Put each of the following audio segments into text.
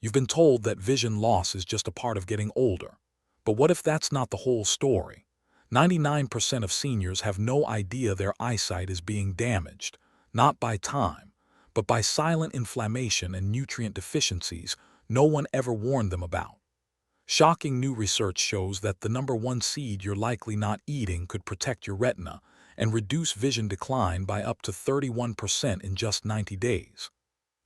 You've been told that vision loss is just a part of getting older. But what if that's not the whole story? 99% of seniors have no idea their eyesight is being damaged, not by time, but by silent inflammation and nutrient deficiencies no one ever warned them about. Shocking new research shows that the number one seed you're likely not eating could protect your retina and reduce vision decline by up to 31% in just 90 days.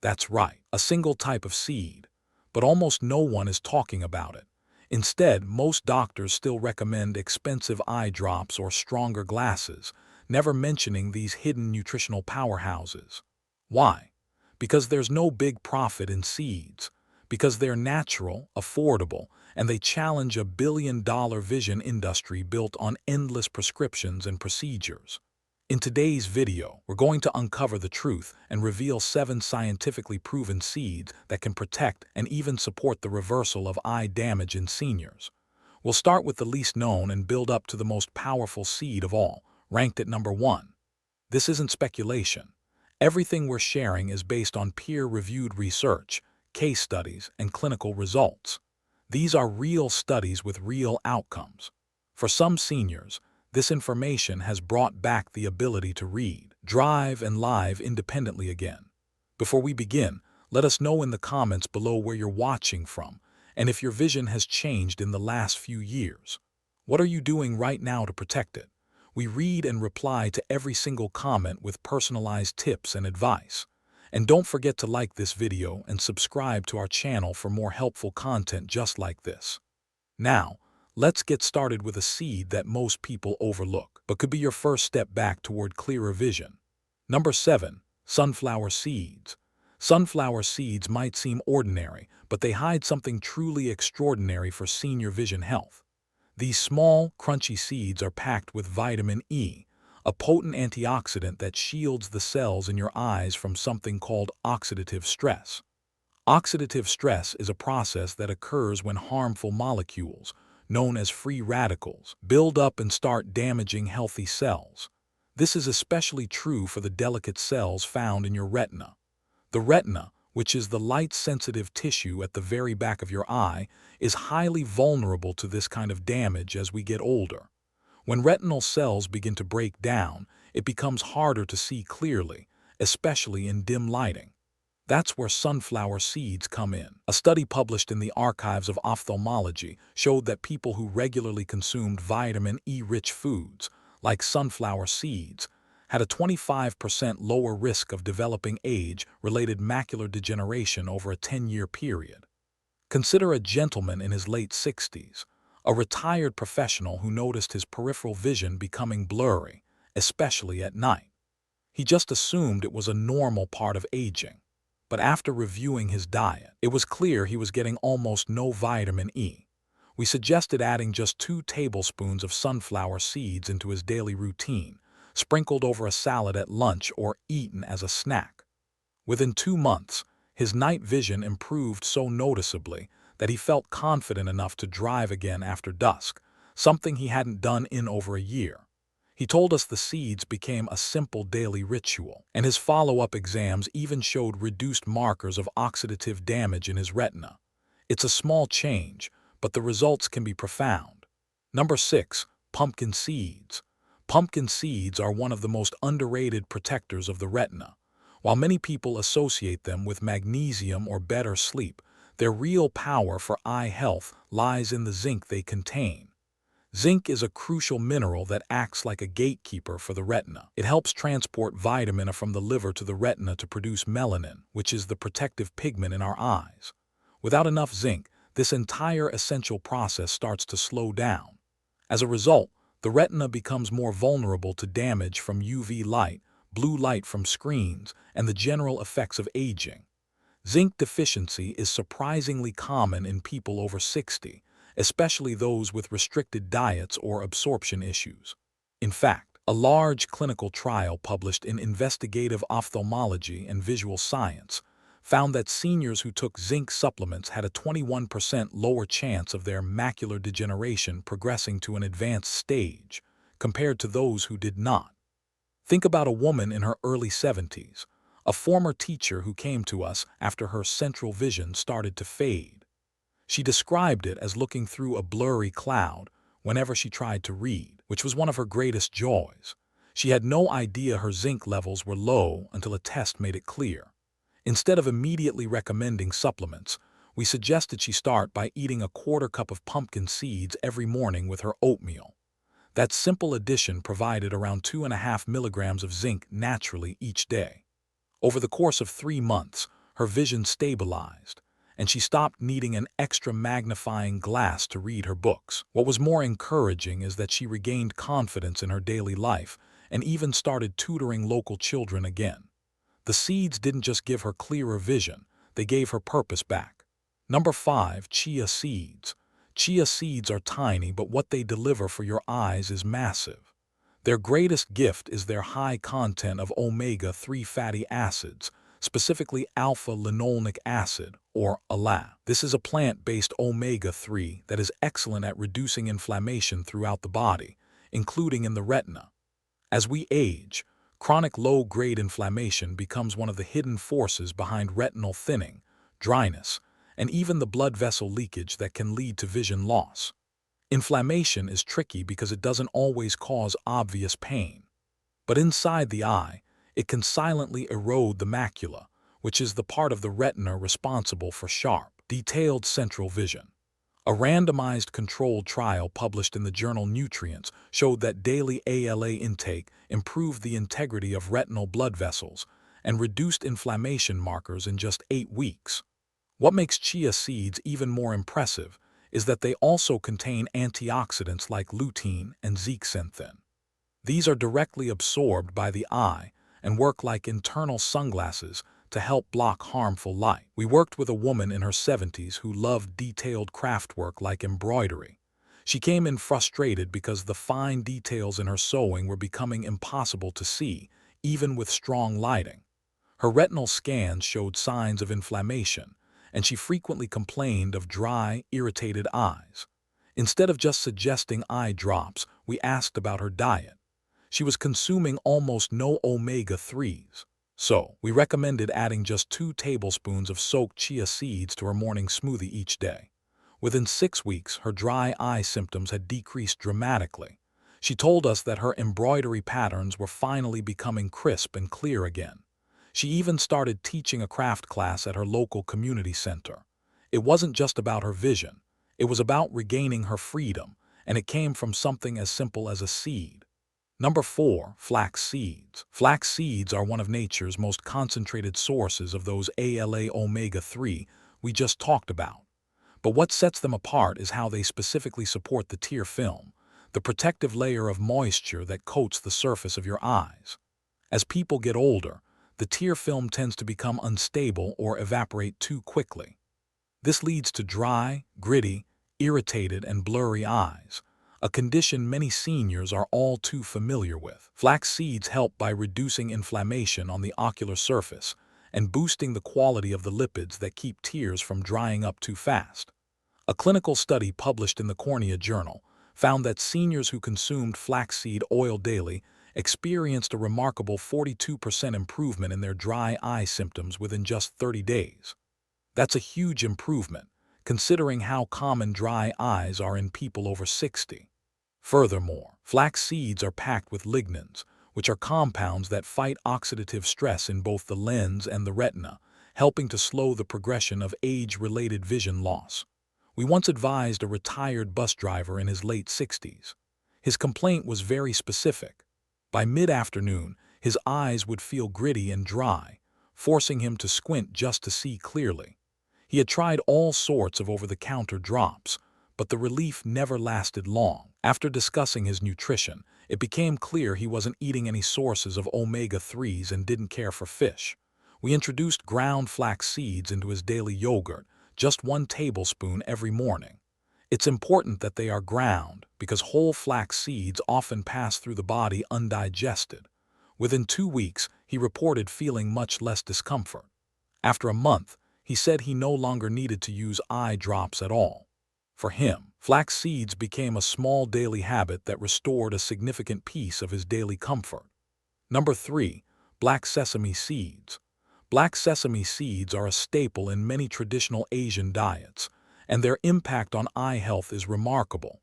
That's right, a single type of seed. But almost no one is talking about it. Instead, most doctors still recommend expensive eye drops or stronger glasses, never mentioning these hidden nutritional powerhouses. Why? Because there's no big profit in seeds. Because they're natural, affordable, and they challenge a billion-dollar vision industry built on endless prescriptions and procedures. In today's video, we're going to uncover the truth and reveal 7 scientifically proven seeds that can protect and even support the reversal of eye damage in seniors. We'll start with the least known and build up to the most powerful seed of all, ranked at number 1. This isn't speculation. Everything we're sharing is based on peer-reviewed research, case studies, and clinical results. These are real studies with real outcomes. For some seniors, this information has brought back the ability to read, drive, and live independently again. Before we begin, let us know in the comments below where you're watching from and if your vision has changed in the last few years. What are you doing right now to protect it? We read and reply to every single comment with personalized tips and advice. And don't forget to like this video and subscribe to our channel for more helpful content just like this. Now, let's get started with a seed that most people overlook, but could be your first step back toward clearer vision. Number 7. Sunflower seeds. Sunflower seeds might seem ordinary, but they hide something truly extraordinary for senior vision health. These small, crunchy seeds are packed with vitamin E, a potent antioxidant that shields the cells in your eyes from something called oxidative stress. Oxidative stress is a process that occurs when harmful molecules, known as free radicals, build up and start damaging healthy cells. This is especially true for the delicate cells found in your retina. The retina, which is the light-sensitive tissue at the very back of your eye, is highly vulnerable to this kind of damage as we get older. When retinal cells begin to break down, it becomes harder to see clearly, especially in dim lighting. That's where sunflower seeds come in. A study published in the Archives of Ophthalmology showed that people who regularly consumed vitamin E-rich foods, like sunflower seeds, had a 25% lower risk of developing age-related macular degeneration over a 10-year period. Consider a gentleman in his late 60s, a retired professional who noticed his peripheral vision becoming blurry, especially at night. He just assumed it was a normal part of aging. But after reviewing his diet, it was clear he was getting almost no vitamin E. We suggested adding just 2 tablespoons of sunflower seeds into his daily routine, sprinkled over a salad at lunch or eaten as a snack. Within 2 months, his night vision improved so noticeably that he felt confident enough to drive again after dusk, something he hadn't done in over a year. He told us the seeds became a simple daily ritual, and his follow-up exams even showed reduced markers of oxidative damage in his retina. It's a small change, but the results can be profound. Number 6. Pumpkin seeds. Pumpkin seeds are one of the most underrated protectors of the retina. While many people associate them with magnesium or better sleep, their real power for eye health lies in the zinc they contain. Zinc is a crucial mineral that acts like a gatekeeper for the retina. It helps transport vitamin from the liver to the retina to produce melanin, which is the protective pigment in our eyes. Without enough zinc, this entire essential process starts to slow down. As a result, the retina becomes more vulnerable to damage from UV light, blue light from screens, and the general effects of aging. Zinc deficiency is surprisingly common in people over 60, especially those with restricted diets or absorption issues. In fact, a large clinical trial published in Investigative Ophthalmology and Visual Science found that seniors who took zinc supplements had a 21% lower chance of their macular degeneration progressing to an advanced stage, compared to those who did not. Think about a woman in her early 70s, a former teacher who came to us after her central vision started to fade. She described it as looking through a blurry cloud whenever she tried to read, which was one of her greatest joys. She had no idea her zinc levels were low until a test made it clear. Instead of immediately recommending supplements, we suggested she start by eating a quarter cup of pumpkin seeds every morning with her oatmeal. That simple addition provided around 2.5 milligrams of zinc naturally each day. Over the course of 3 months, her vision stabilized, and she stopped needing an extra magnifying glass to read her books. What was more encouraging is that she regained confidence in her daily life and even started tutoring local children again. The seeds didn't just give her clearer vision, they gave her purpose back. Number 5, chia seeds. Chia seeds are tiny, but what they deliver for your eyes is massive. Their greatest gift is their high content of omega-3 fatty acids, specifically alpha-linolenic acid, or ALA. This is a plant-based omega-3 that is excellent at reducing inflammation throughout the body, including in the retina. As we age, chronic low-grade inflammation becomes one of the hidden forces behind retinal thinning, dryness, and even the blood vessel leakage that can lead to vision loss. Inflammation is tricky because it doesn't always cause obvious pain. But inside the eye, it can silently erode the macula, which is the part of the retina responsible for sharp, detailed central vision. A randomized controlled trial published in the journal Nutrients showed that daily ALA intake improved the integrity of retinal blood vessels and reduced inflammation markers in just 8 weeks. What makes chia seeds even more impressive is that they also contain antioxidants like lutein and zeaxanthin. These are directly absorbed by the eye and work like internal sunglasses to help block harmful light. We worked with a woman in her 70s who loved detailed craftwork like embroidery. She came in frustrated because the fine details in her sewing were becoming impossible to see, even with strong lighting. Her retinal scans showed signs of inflammation, and she frequently complained of dry, irritated eyes. Instead of just suggesting eye drops, we asked about her diet. She was consuming almost no omega-3s. So, we recommended adding just 2 tablespoons of soaked chia seeds to her morning smoothie each day. Within 6 weeks, her dry eye symptoms had decreased dramatically. She told us that her embroidery patterns were finally becoming crisp and clear again. She even started teaching a craft class at her local community center. It wasn't just about her vision. It was about regaining her freedom, and it came from something as simple as a seed. Number 4, flax seeds. Flax seeds are one of nature's most concentrated sources of those ALA omega-3 we just talked about. But what sets them apart is how they specifically support the tear film, the protective layer of moisture that coats the surface of your eyes. As people get older, the tear film tends to become unstable or evaporate too quickly. This leads to dry, gritty, irritated, and blurry eyes, a condition many seniors are all too familiar with. Flax seeds help by reducing inflammation on the ocular surface and boosting the quality of the lipids that keep tears from drying up too fast. A clinical study published in the Cornea Journal found that seniors who consumed flaxseed oil daily experienced a remarkable 42% improvement in their dry eye symptoms within just 30 days. That's a huge improvement, considering how common dry eyes are in people over 60. Furthermore, flax seeds are packed with lignans, which are compounds that fight oxidative stress in both the lens and the retina, helping to slow the progression of age-related vision loss. We once advised a retired bus driver in his late 60s. His complaint was very specific. By mid-afternoon, his eyes would feel gritty and dry, forcing him to squint just to see clearly. He had tried all sorts of over-the-counter drops, but the relief never lasted long. After discussing his nutrition, it became clear he wasn't eating any sources of omega-3s and didn't care for fish. We introduced ground flax seeds into his daily yogurt, just 1 tablespoon every morning. It's important that they are ground because whole flax seeds often pass through the body undigested. Within 2 weeks, he reported feeling much less discomfort. After a month, he said he no longer needed to use eye drops at all. For him, flax seeds became a small daily habit that restored a significant piece of his daily comfort. Number 3, black sesame seeds. Black sesame seeds are a staple in many traditional Asian diets, and their impact on eye health is remarkable.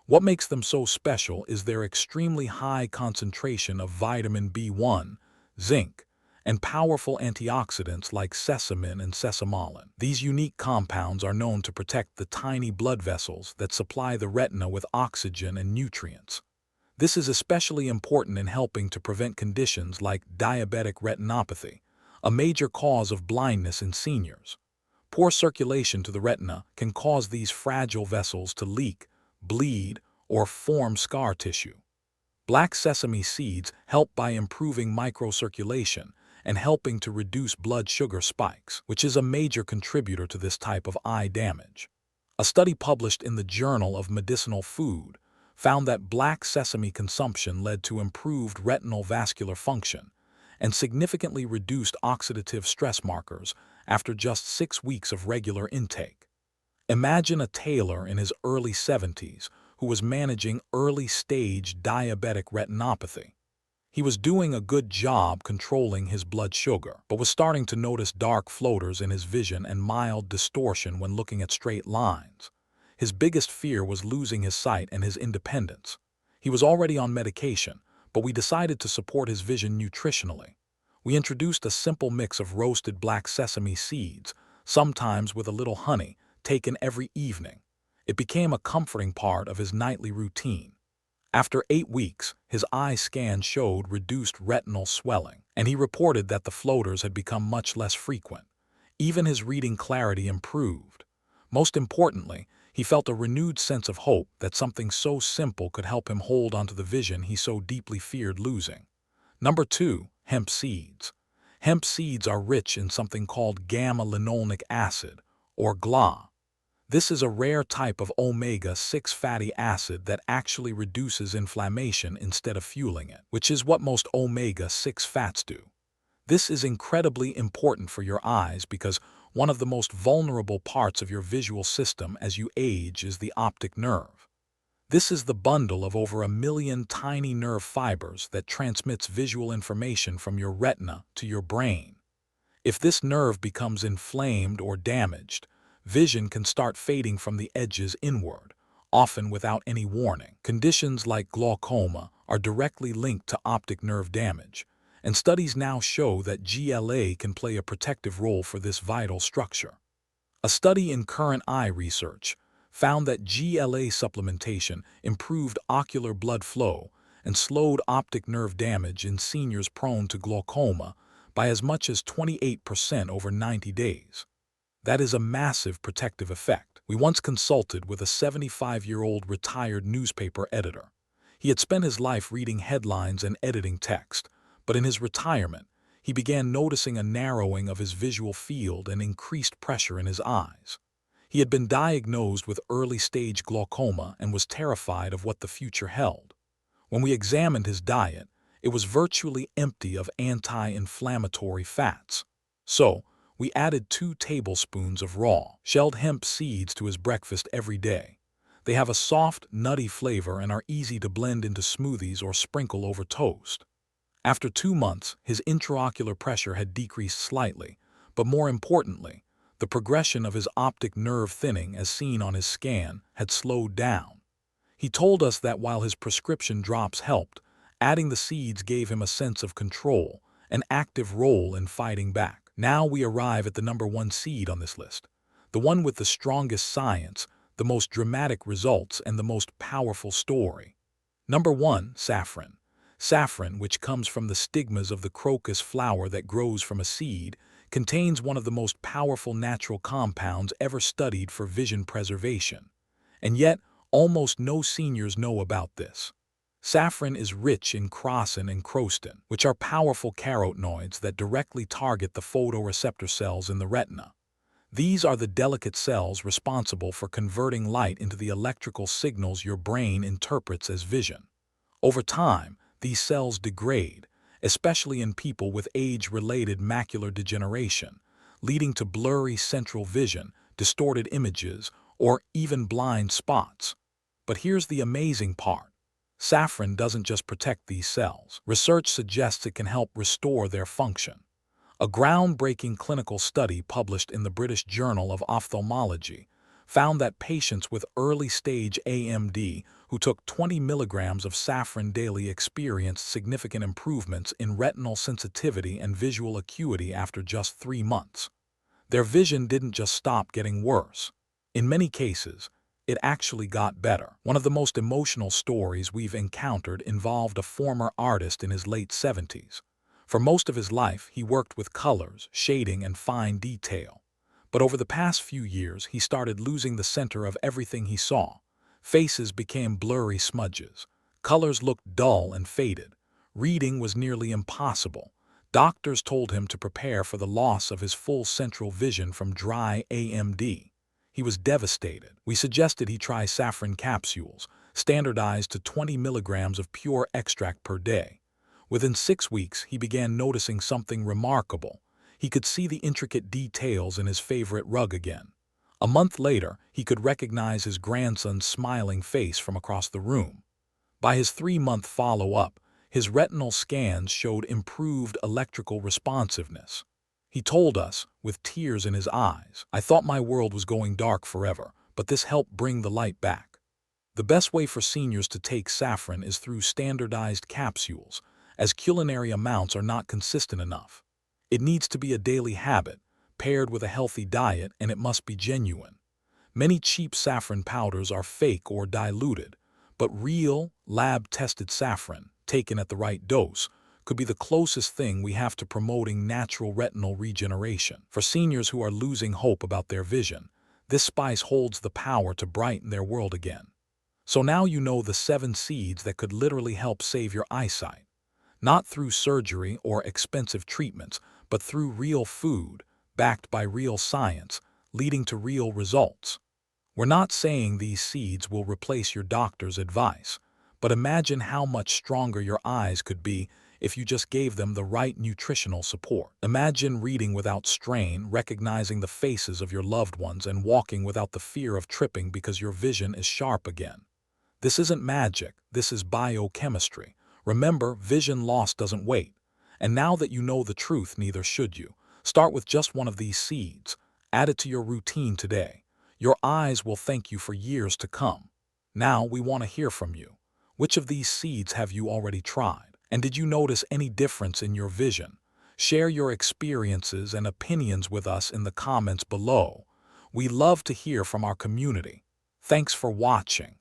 What makes them so special is their extremely high concentration of vitamin B1, zinc, and powerful antioxidants like sesamin and sesamolan. These unique compounds are known to protect the tiny blood vessels that supply the retina with oxygen and nutrients. This is especially important in helping to prevent conditions like diabetic retinopathy, a major cause of blindness in seniors. Poor circulation to the retina can cause these fragile vessels to leak, bleed, or form scar tissue. Black sesame seeds help by improving microcirculation and helping to reduce blood sugar spikes, which is a major contributor to this type of eye damage. A study published in the Journal of Medicinal Food found that black sesame consumption led to improved retinal vascular function and significantly reduced oxidative stress markers after just 6 weeks of regular intake. Imagine a tailor in his early 70s who was managing early-stage diabetic retinopathy. He was doing a good job controlling his blood sugar, but was starting to notice dark floaters in his vision and mild distortion when looking at straight lines. His biggest fear was losing his sight and his independence. He was already on medication, but we decided to support his vision nutritionally. We introduced a simple mix of roasted black sesame seeds, sometimes with a little honey, taken every evening. It became a comforting part of his nightly routine. After 8 weeks, his eye scan showed reduced retinal swelling, and he reported that the floaters had become much less frequent. Even his reading clarity improved. Most importantly, he felt a renewed sense of hope that something so simple could help him hold onto the vision he so deeply feared losing. Number 2, hemp seeds. Hemp seeds are rich in something called gamma-linolenic acid, or GLA. This is a rare type of omega-6 fatty acid that actually reduces inflammation instead of fueling it, which is what most omega-6 fats do. This is incredibly important for your eyes because one of the most vulnerable parts of your visual system as you age is the optic nerve. This is the bundle of over 1 million tiny nerve fibers that transmits visual information from your retina to your brain. If this nerve becomes inflamed or damaged, vision can start fading from the edges inward, often without any warning. Conditions like glaucoma are directly linked to optic nerve damage, and studies now show that GLA can play a protective role for this vital structure. A study in Current Eye Research found that GLA supplementation improved ocular blood flow and slowed optic nerve damage in seniors prone to glaucoma by as much as 28% over 90 days. That is a massive protective effect. We once consulted with a 75-year-old retired newspaper editor. He had spent his life reading headlines and editing text, but in his retirement, he began noticing a narrowing of his visual field and increased pressure in his eyes. He had been diagnosed with early-stage glaucoma and was terrified of what the future held. When we examined his diet, it was virtually empty of anti-inflammatory fats. So, we added 2 tablespoons of raw, shelled hemp seeds to his breakfast every day. They have a soft, nutty flavor and are easy to blend into smoothies or sprinkle over toast. After 2 months, his intraocular pressure had decreased slightly, but more importantly, the progression of his optic nerve thinning as seen on his scan had slowed down. He told us that while his prescription drops helped, adding the seeds gave him a sense of control, an active role in fighting back. Now we arrive at the number 1 seed on this list, the one with the strongest science, the most dramatic results, and the most powerful story. Number 1, saffron. Saffron, which comes from the stigmas of the crocus flower that grows from a seed, contains one of the most powerful natural compounds ever studied for vision preservation. And yet, almost no seniors know about this. Saffron is rich in crocin and crostin, which are powerful carotenoids that directly target the photoreceptor cells in the retina. These are the delicate cells responsible for converting light into the electrical signals your brain interprets as vision. Over time, these cells degrade, especially in people with age-related macular degeneration, leading to blurry central vision, distorted images, or even blind spots. But here's the amazing part. Saffron doesn't just protect these cells. Research suggests it can help restore their function. A groundbreaking clinical study published in the British Journal of Ophthalmology found that patients with early-stage AMD who took 20 milligrams of saffron daily experienced significant improvements in retinal sensitivity and visual acuity after just 3 months. Their vision didn't just stop getting worse. In many cases, it actually got better. One of the most emotional stories we've encountered involved a former artist in his late 70s. For most of his life, he worked with colors, shading, and fine detail. But over the past few years, he started losing the center of everything he saw. Faces became blurry smudges. Colors looked dull and faded. Reading was nearly impossible. Doctors told him to prepare for the loss of his full central vision from dry AMD. He was devastated. We suggested he try saffron capsules, standardized to 20 milligrams of pure extract per day. Within 6 weeks, he began noticing something remarkable. He could see the intricate details in his favorite rug again. A month later, he could recognize his grandson's smiling face from across the room. By his 3-month follow-up, his retinal scans showed improved electrical responsiveness. He told us, with tears in his eyes, "I thought my world was going dark forever, but this helped bring the light back." The best way for seniors to take saffron is through standardized capsules, as culinary amounts are not consistent enough. It needs to be a daily habit, paired with a healthy diet, and it must be genuine. Many cheap saffron powders are fake or diluted, but real, lab-tested saffron, taken at the right dose, could be the closest thing we have to promoting natural retinal regeneration. For seniors who are losing hope about their vision, this spice holds the power to brighten their world again. So now you know the 7 seeds that could literally help save your eyesight. Not through surgery or expensive treatments, but through real food, backed by real science, leading to real results. We're not saying these seeds will replace your doctor's advice, but imagine how much stronger your eyes could be if you just gave them the right nutritional support. Imagine reading without strain, recognizing the faces of your loved ones, and walking without the fear of tripping because your vision is sharp again. This isn't magic, this is biochemistry. Remember, vision loss doesn't wait. And now that you know the truth, neither should you. Start with just one of these seeds. Add it to your routine today. Your eyes will thank you for years to come. Now we want to hear from you. Which of these seeds have you already tried? And did you notice any difference in your vision? Share your experiences and opinions with us in the comments below. We love to hear from our community. Thanks for watching.